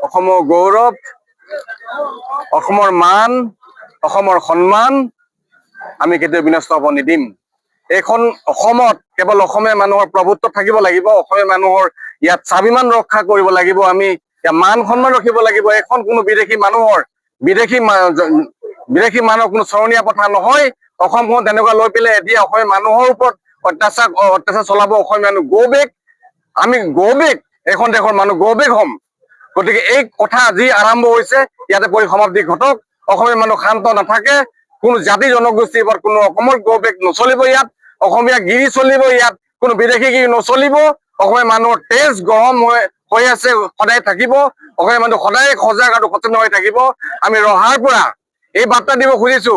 অসমৰ গৌৰৱ, অসমৰ মান, অসমৰ সন্মান আমি কেতিয়াও বিনষ্ট হ'ব নিদিম। এইখন অসমত কেৱল অসমীয়া মানুহৰ প্ৰভুত্ব থাকিব লাগিব, অসমীয়া মানুহৰ ইয়াত স্বাভিমান ৰক্ষা কৰিব লাগিব, আমি ইয়াত মান সন্মান ৰাখিব লাগিব। এখন কোনো বিদেশী মানুহৰ মানুহৰ কোনো চৰণীয়া পথাৰ নহয়। অসমখন তেনেকুৱা লৈ পেলাই এতিয়া অসমীয়া মানুহৰ ওপৰত অত্যাচাৰ চলাব অসমীয়া মানুহ গৌবেগ, আমি গৌবেগ, এখন দেশৰ মানুহ গৌবেগ হ'ম। গতিকে এই কথা যি আৰম্ভ হৈছে ইয়াতে পৰিসমাপ্তি ঘটক। অসমীয়া মানুহ শান্ত নাথাকে, কোনো জাতি জনগোষ্ঠীৰ ওপৰত কোনো অসমৰ গৌবেগ নচলিব। ইয়াত অসমীয়া গিৰি চলিব, ইয়াত কোনো বিদেশী গিৰি নচলিব। অসমীয়া মানুহৰ তেজ গৰম হৈ আছে, সদায় থাকিব। অসমীয়া মানুহ সদায় সজাগ আৰু সচেতন হৈ থাকিব। আমি ৰহাৰ পৰা এই বাৰ্তা দিব খুজিছো,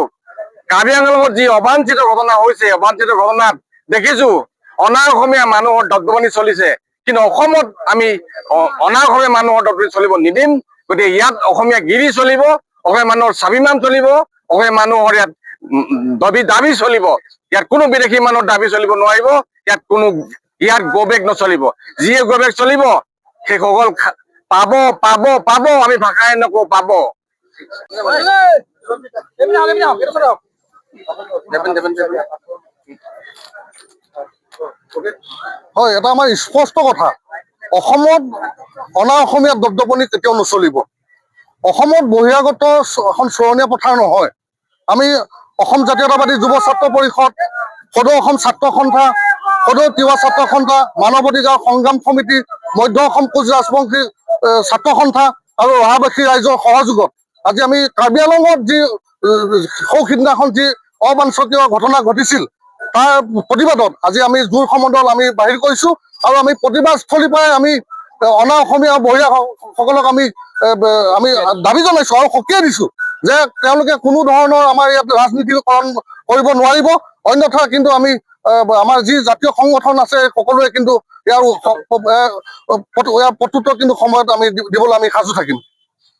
কাৰ্বি আংলঙত যি অবাঞ্ছিত ঘটনা হৈছে, অবাঞ্ছিত ঘটনাত দেখিছো অনা অসমীয়া মানুহৰ দবদবানি চলিছে, কিন্তু অসমত আমি অনা অসমীয়া মানুহৰ দবদবানি চলিব নিদিম। গতিকে ইয়াত অসমীয়া গিৰি চলিব, অসমীয়া মানুহৰ স্বাভিমান চলিব, অসমীয়া মানুহৰ ইয়াত দাবী চলিব। ইয়াত কোনো বিদেশী মানুহৰ দাবী চলিব নোৱাৰিব, ইয়াত গৌবেগ নচলিব। যিয়ে গৌবেগ চলিব সেইসকল পাব পাব পাব, আমি ভাষাই নকওঁ, পাব। হয়, এটা আমাৰ স্পষ্ট কথা, অসমত অনা অসমীয়া দবদবনি কেতিয়াও নচলিব। অসমত বহিৰাগত এখন চৰণীয়া পথাৰ নহয়। আমি অসম জাতীয়তাবাদী যুৱ ছাত্ৰ পৰিষদ, সদৌ অসম ছাত্ৰ সন্থা, সদৌ তিৱা ছাত্ৰ সন্থা, মানৱ অধিকাৰ সংগ্ৰাম সমিতি, মধ্য অসম কোচ ৰাজবংশী ছাত্ৰ সন্থা আৰু ৰহাবাসী ৰাইজৰ সহযোগত আজি আমি কাৰ্বি আংলঙত যি সিদিনাখন যি অবাঞ্ছনীয় ঘটনা ঘটিছিল তাৰ প্ৰতিবাদত আজি আমি জোৰ সমদল আমি বাহিৰ কৰিছো। আৰু আমি প্ৰতিবাদস্থলীৰ পৰাই আমি অনা অসমীয়া বহিৰাসকলক আমি দাবী জনাইছো আৰু সকীয়াই দিছো যে তেওঁলোকে কোনো ধৰণৰ আমাৰ ইয়াত ৰাজনীতিকৰণ কৰিব নোৱাৰিব। অন্যথা কিন্তু আমি আমাৰ যি জাতীয় সংগঠন আছে সকলোৱে কিন্তু ইয়াৰ প্ৰত্যুত্তৰ কিন্তু সময়ত আমি দিবলৈ আমি সাজু থাকিম।